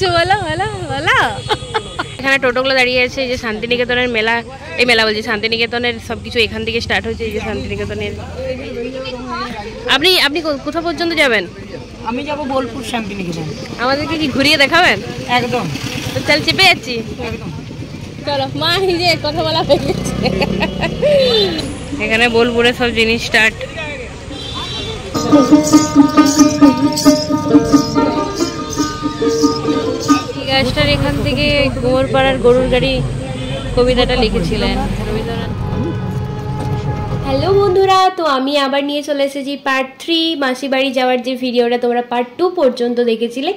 বলছো বলো বলো বলো। এখানে টোটোগুলো দাঁড়িয়ে আছে, এই যে শান্তিনিকেতনের মেলা, এই মেলা বলছি শান্তিনিকেতনের সবকিছু এখান থেকে স্টার্ট হয়েছে। এই যে শান্তিনিকেতনের, আপনি আপনি কোথা পর্যন্ত যাবেন? আমি যাব বোলপুর শান্তিনিকেতন। আমাদেরকে কি ঘুরিয়ে দেখাবেন? একদম। তো চল চেপে যাচ্ছি। একদম চলো মা, এই যে কথা বলা হয়ে গেছে। এখানে বোলপুরে সব জিনিস স্টার্ট। গাছটার এখান থেকে কুমোরপাড়ার গরুর গাড়ি কবিতাটা লিখেছিলেন রবীন্দ্রনাথ। হ্যালো বন্ধুরা, তো আমি আবার নিয়ে চলে এসেছি পার্ট 3 মাসি বাড়ি যাওয়ার যে ভিডিওটা তোমরা পার্ট 2 পর্যন্ত দেখেছিলে।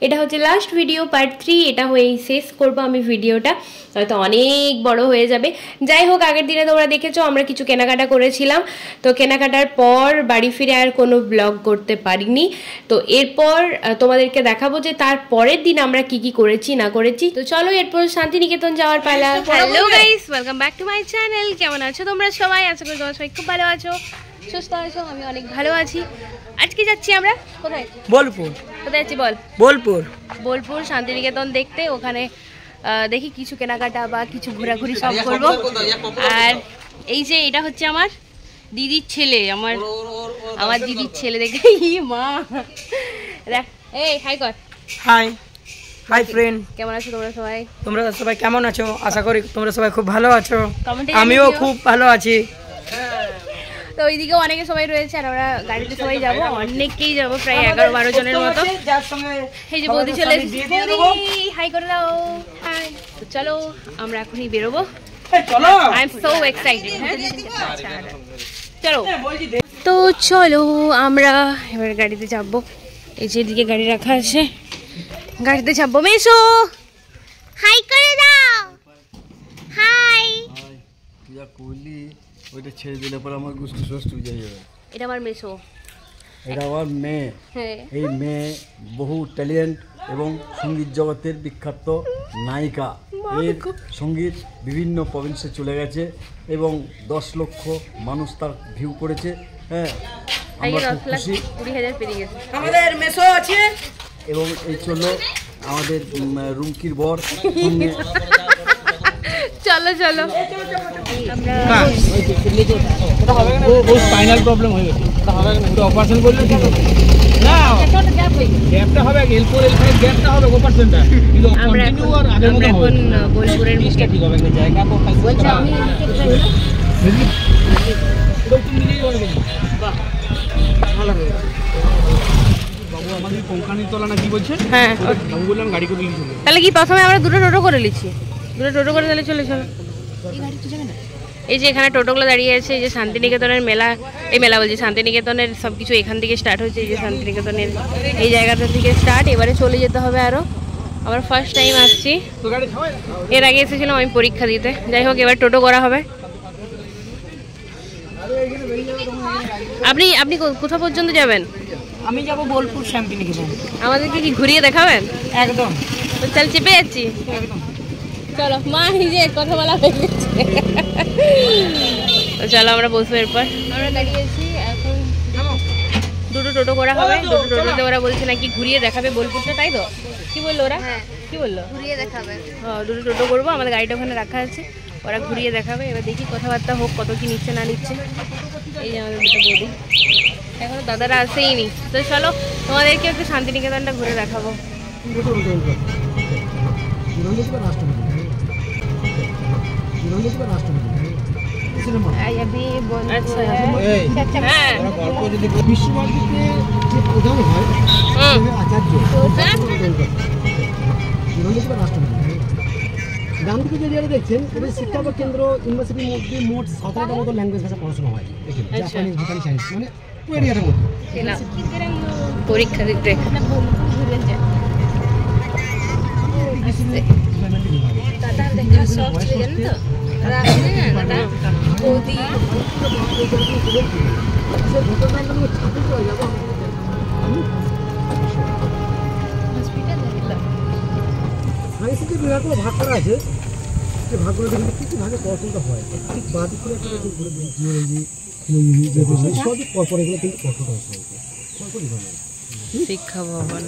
এটা হচ্ছে লাস্ট ভিডিও, পার্ট 3। এটা হয়েই শেষ করবো আমি ভিডিওটা, হয়তো অনেক বড় হয়ে যাবে। যাই হোক, আগের দিনে তোমরা দেখেছো আমরা কিছু কেনাকাটা করেছিলাম, তো কেনাকাটার পর বাড়ি ফিরে আর কোনো ব্লগ করতে পারিনি। তো এরপর তোমাদেরকে দেখাবো যে তার পরের দিন আমরা কি কি করেছি না করেছি। তো চলো এরপর শান্তিনিকেতন যাওয়ার পালা। Hello guys, welcome back to my channel. কেমন আছো তোমরা সবাই? আশা করি তোমরা সবাই খুব ভালো আছো, সুস্থ আছো। আমি অনেক ভালো আছি। আজকে যাচ্ছি আমরা কোথায়? বোলপুর। কোথায় যাচ্ছি বল? বোলপুর। বোলপুর শান্তিনিকেতন দেখতে। ওখানে দেখি কিছু কেনাকাটা বা কিছু ঘোরাঘুরি সব করবো। আর এই যে এটা হচ্ছে আমার দিদির ছেলে, আমার দিদির ছেলে। দেখে মা দেখ, এই হাই কর। হাই হাই ফ্রেন্ড, কেমন আছো তোমরা সবাই? তোমরা সবাই কেমন আছো? আশা করি তোমরা সবাই খুব ভালো আছো। কমেন্টে আমিও খুব ভালো আছি। তো ওইদিকেও অনেকে সবাই রয়েছে, আর আমরা গাড়িতে সবাই যাবো, অনেকেই যাবো, প্রায় 11-12 জনের মতো। এই যে বৌদি চলে এসেছে, হাই করে দাও। হাই। তো চলো আমরা এখনই বেরোবো। I am so excited. হ্যাঁ চলো। তো চলো আমরা এবার গাড়িতে যাবো। এই যে এদিকে গাড়ি রাখা আছে, গাড়িতে যাবো। মেশো হাই করে দাও। হাই। ওইটা ছেড়ে দিলে পরে আমার গুষ্টি সুষ্টি যাই যাবে। এটা আমার মেশো, এটা আমার মেয়ে। হ্যাঁ। এই মেয়ে বহু ট্যালেন্ট এবং সঙ্গীত জগতের বিখ্যাত নায়িকা। এর সঙ্গীত বিভিন্ন প্রভিন্সে চলে গেছে এবং 10 লক্ষ মানুষ তার ভিউ করেছে। হ্যাঁ, আমরা খুব খুশি। 20,000 পেরিয়ে গেছে। আমাদের মেসো আছে এবং এই চলো আমাদের রুমকির বর। চলো চলো আমরা স্পাইনাল প্রবলেম হয়ে গেছে, অপারেশন করলে গ্যাপটা হবে, এলফোর এলফাইভ গ্যাপটা হবে অপারেশনটা, কিন্তু কন্টিনিউ আর আগের মতো হবে। এখন বোলপুরের মুখে ঠিক হবে একটা জায়গা তো বলছি আমি বাবু আমাদের কোঙ্কানির তলা না কি বলছে? হ্যাঁ, বাবু বললাম গাড়ি করে নিয়ে। তাহলে কি প্রথমে আমরা দুটো টোটো করে নিচ্ছি, দুটো টোটো করে তাহলে চলে চলো। এই যে এখানে টোটোগুলো দাঁড়িয়ে আছে, এই যে শান্তিনিকেতনের মেলা, এই মেলা বলছি শান্তিনিকেতনের সবকিছু এখান থেকে স্টার্ট হয়েছে। এই যে শান্তিনিকেতনের এই জায়গাটা থেকে স্টার্ট। এবারে চলে যেতে হবে আরো। আমার ফার্স্ট টাইম আসছি, এর আগে এসেছিলাম আমি পরীক্ষা দিতে। যাই হোক, এবার টোটো করা হবে। আপনি আপনি কোথা পর্যন্ত যাবেন? আমি যাব বোলপুর শান্তিনিকেতন। আমাদেরকে কি ঘুরিয়ে দেখাবেন? একদম। তো চল চেপে যাচ্ছি। একদম। চলো মা, এই যে কথা বলা হয়ে গেছে। তো চলো আমরা বসবো। এরপর আমরা দাঁড়িয়েছি, এখন দুটো টোটো করা হবে। দুটো টোটোতে ওরা বলছে নাকি ঘুরিয়ে দেখাবে বোলপুরটা, তাই তো? কি বললো ওরা? কি বললো? ঘুরিয়ে দেখাবে। হ্যাঁ, দুটো টোটো করবো, আমাদের গাড়িটা ওখানে রাখা আছে, ওরা ঘুরিয়ে দেখাবে। এবার দেখি কথাবার্তা হোক, কত কি নিচ্ছে না নিচ্ছে। এই যে আমাদের দুটো বৌদি, এখনো দাদারা আসেই নি। তো চলো তোমাদেরকে একটু শান্তিনিকেতনটা ঘুরে দেখাবো। বিশ্বভারতীতে যে প্রধান হয় আচার্য রাষ্ট্রপতি। ডান দিকে যে জায়গাটা দেখছেন, এটা শিক্ষা কেন্দ্র ইউনিভার্সিটির মধ্যে মোট 17টা মতো ল্যাঙ্গুয়েজ ভাষা পড়াশোনা হয়। জাপানিজ, ভুটানি, চাইনিজ, মানে পুরো এরিয়াটার মধ্যে পরীক্ষা দিতে। সায়েন্সের যে বিভাগগুলো ভাগ করা আছে, যে ভাগগুলো দেখে কিছু ভাগে পড়াশোনাটা হয়। বাদিক করে একটা জিওলজি, সবই পরপর এগুলো কিন্তু পড়াশোনা হচ্ছে। শিক্ষা ভবন,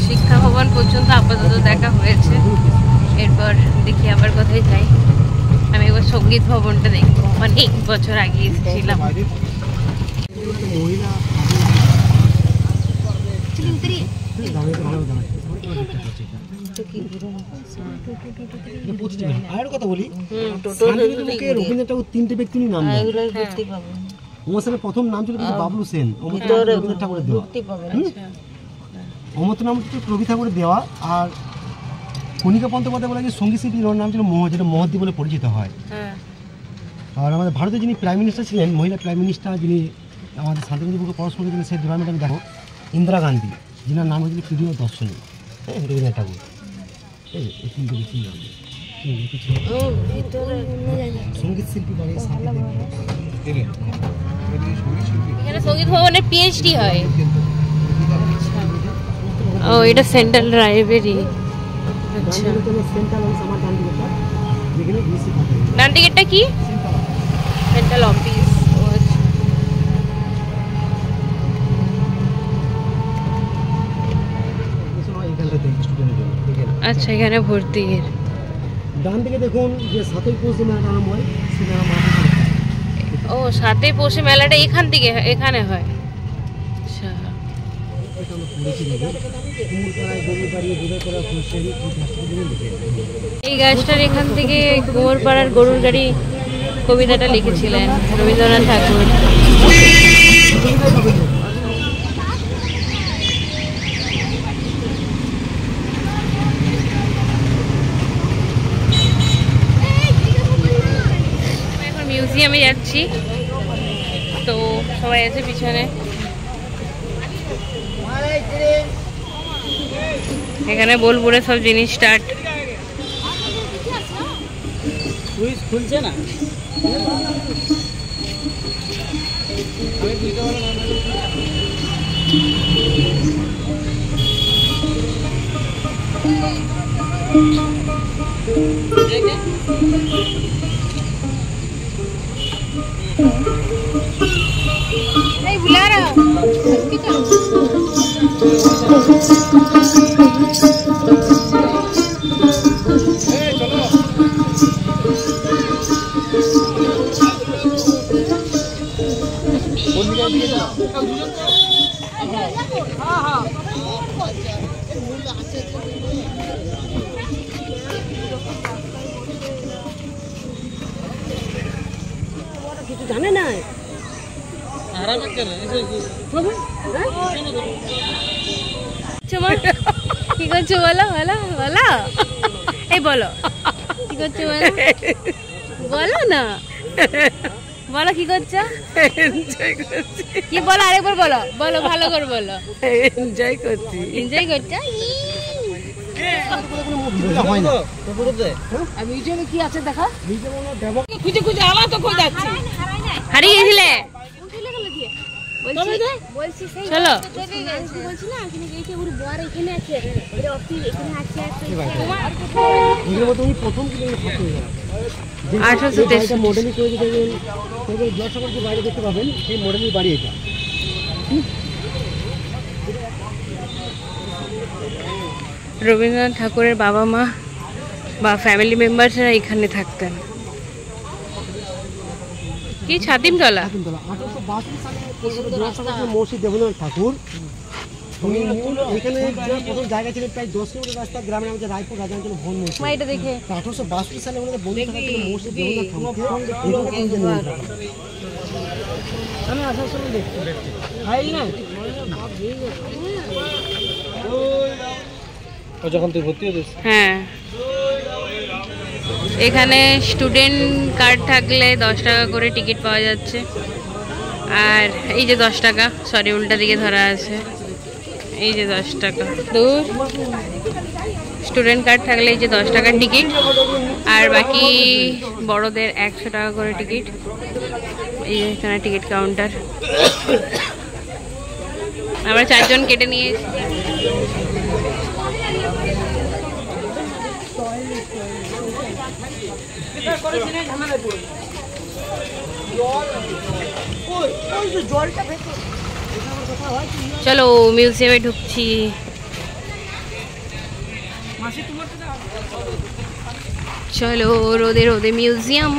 শিক্ষা এখন পর্যন্ত আপাতত দেখা হয়েছে, এরপর দেখি আবার কোথায় যাই। আমি এবার সঙ্গীত ভবনটা দেখবো, অনেক বছর আগে এসেছিলাম। আর কথা বলি, রবীন্দ্রনাথ ঠাকুর 3টে ব্যক্তি নাম দেন। ওর প্রথম নাম ছিল বাবলু সেন, রবীন্দ্রনাথ ঠাকুরের দেওয়া। অমর নাম রবি ঠাকুরের দেওয়া। আর কণিকা বন্দ্যোপাধ্যায় বলে যে সঙ্গীত শিল্পীর ওর নাম ছিল যেটা মহদ্দি বলে পরিচিত হয়। আর আমাদের ভারতের যিনি প্রাইম মিনিস্টার ছিলেন, মহিলা প্রাইম মিনিস্টার, যিনি আমাদের শান্তিনিকেতনে পড়াশোনা করেছিলেন, সেই ড্রামাটা আমি দেখো, ইন্দিরা গান্ধী, যিনার নাম হয়েছিল প্রিয় দর্শনী। হ্যাঁ, রবীন্দ্রনাথ ঠাকুর। সঙ্গীত শিল্পী মানে এখানে সঙ্গীত ভবনে পিএইচডি হয়। ও, এটা সেন্ট্রাল লাইব্রেরি। আচ্ছা, ডান টিকেটটা কি? Central office. আচ্ছা, এখানে ভর্তি। ডান দিকে দেখুন যে 7ই পৌষ মেলাটা আরম্ভ হয়, সেই মেলা। ও, 7ই পৌষে মেলাটা এখান থেকে এখানে হয়। আচ্ছা, এই গাছটার এখান থেকে কুমোরপাড়ার গরুর গাড়ি কবিতাটা লিখেছিলেন রবীন্দ্রনাথ ঠাকুর। এখন মিউজিয়ামে যাচ্ছি, তো সবাই আছে পিছনে। এখানে বোলপুরে সব জিনিস স্টার্ট। খুলছে না। এই বুলারা কিছু জানে না। কি করছো বলো বলো বলো, এই বলো কি করছো বলো, বলো না, বলো কি করছো। কি বলো, আরেকবার বলো, বলো ভালো করে বলো। এনজয় করছি। এনজয় করছো। মিউজিয়ামে কি আছে দেখা? খুঁজে খুঁজে আমার তো খোঁজ যাচ্ছে। হারিয়ে গেছিলে? চলো। বাইরে দেখতে পাবেন, সেই মডেলের বাড়ি এটা। রবীন্দ্রনাথ ঠাকুরের বাবা মা বা ফ্যামিলি মেম্বার্সরা এখানে থাকতেন। কি ছাতিমতলা? 1862 সালে মহর্ষি দেবেন্দ্রনাথ ঠাকুর এখানে প্রথম জায়গা ছিল প্রায় 10 কিলোমিটার রাস্তা, গ্রামের নাম হচ্ছে রায়পুর, রাজাঞ্চল ভবন। এটা দেখে 1862 সালে ওনাদের বন্ধু থাকা ছিল মহর্ষি দেবেন্দ্রনাথ ঠাকুর। আমি আসার সময় দেখছি যখন তুই ভর্তি হতিস। হ্যাঁ, এখানে স্টুডেন্ট কার্ড থাকলে 10 টাকা করে টিকিট পাওয়া যাচ্ছে। আর এই যে 10 টাকা, সরি উল্টা দিকে ধরা আছে, এই যে 10 টাকা। দূর স্টুডেন্ট কার্ড থাকলে এই যে 10 টাকার টিকিট, আর বাকি বড়দের 100 টাকা করে টিকিট। এই যে এখানে টিকিট কাউন্টার। আমরা 4 জন কেটে নিয়েছি। চলো মিউজিয়ামে ঢুকছি। চলো রোদে রোদে মিউজিয়াম।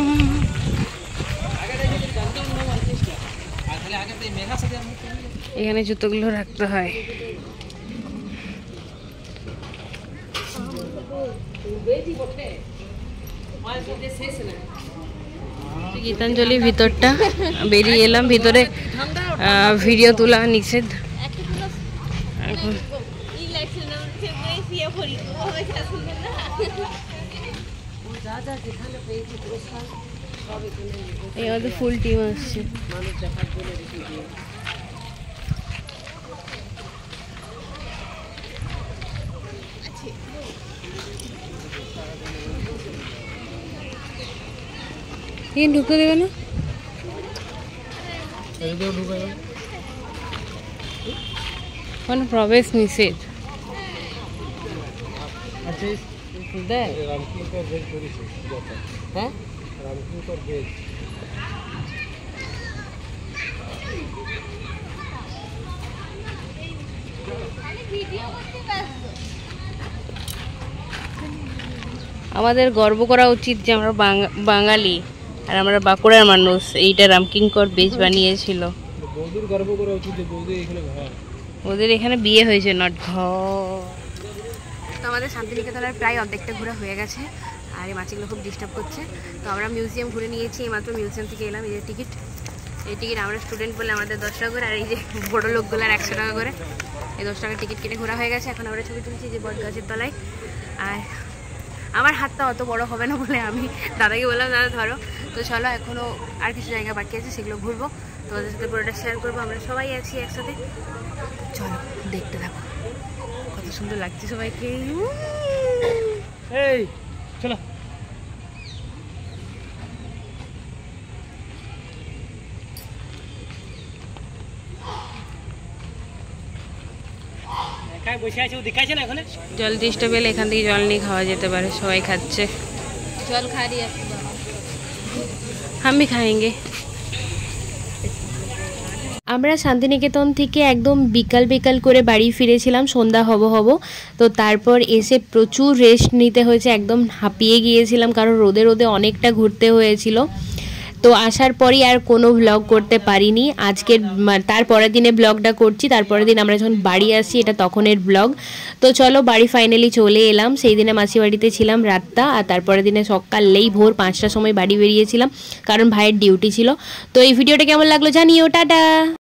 এখানে জুতোগুলো রাখতে হয়। গীতাঞ্জলি ভিতরটা বেরিয়ে এলাম, ভিতরে ভিডিও তোলা নিষেধ। এখন এই ফুল টিম আসছে। ঢুকে দেবে না, কোনো প্রবেশ নিষেধ। হ্যাঁ আমাদের গর্ব করা উচিত যে আমরা বাঙালি আর আমরা বাঁকুড়ার মানুষ। এইটা রামকিঙ্কর বেশ বানিয়েছিল। ওদের এখানে বিয়ে হয়েছে, নট ঘর। তো আমাদের শান্তিনিকেতনের প্রায় অর্ধেকটা ঘোরা হয়ে গেছে, আর এই মাছিগুলো খুব ডিস্টার্ব করছে। তো আমরা মিউজিয়াম ঘুরে নিয়েছি, এইমাত্র মিউজিয়াম থেকে এলাম। এই যে টিকিট, এই টিকিট আমরা স্টুডেন্ট বলে আমাদের 10 টাকা করে, আর এই যে বড় লোকগুলার 100 টাকা করে। এই 10 টাকা টিকিট কেটে ঘোরা হয়ে গেছে। এখন আমরা ছবি তুলছি যে বট গাছের তলায়। আর আমার হাতটা অত বড় হবে না বলে আমি দাদাকে বললাম দাদা ধরো। তো চলো, এখনও আর কিছু জায়গা বাকি আছে, সেগুলো ঘুরবো, তোমাদের সাথে পুরোটা শেয়ার করবো। আমরা সবাই আছি একসাথে, চলো দেখতে থাকো। কত সুন্দর লাগছে সবাইকে। এই চলো জল তেষ্টা পেলে এখান থেকে জল নিয়ে খাওয়া যেতে পারে, সবাই খাচ্ছে। জল খা রিয়া, हम भी खाएंगे। আমরা শান্তিনিকেতন থেকে একদম বিকাল করে বাড়ি ফিরেছিলাম, সন্ধ্যা হব। তো তারপর এসে প্রচুর রেস্ট নিতে হয়েছে, একদম হাঁপিয়ে গিয়েছিলাম, কারণ রোদে অনেকটা ঘুরতে হয়েছিল। তো আসার পরই আর কোনো ব্লগ করতে পারিনি। আজকের তারপরের দিনে ব্লগটা করছি, তারপরের দিন আমরা যখন বাড়ি আসি এটা তখনের ব্লগ। তো চলো বাড়ি ফাইনালি চলে এলাম। সেই দিনে মাসি বাড়িতে ছিলাম রাতটা, আর তারপরের দিনে সকালেই ভোর 5টার সময় বাড়ি বেরিয়েছিলাম, কারণ ভাইয়ের ডিউটি ছিল। তো এই ভিডিওটা কেমন লাগলো জানিও, টাটা।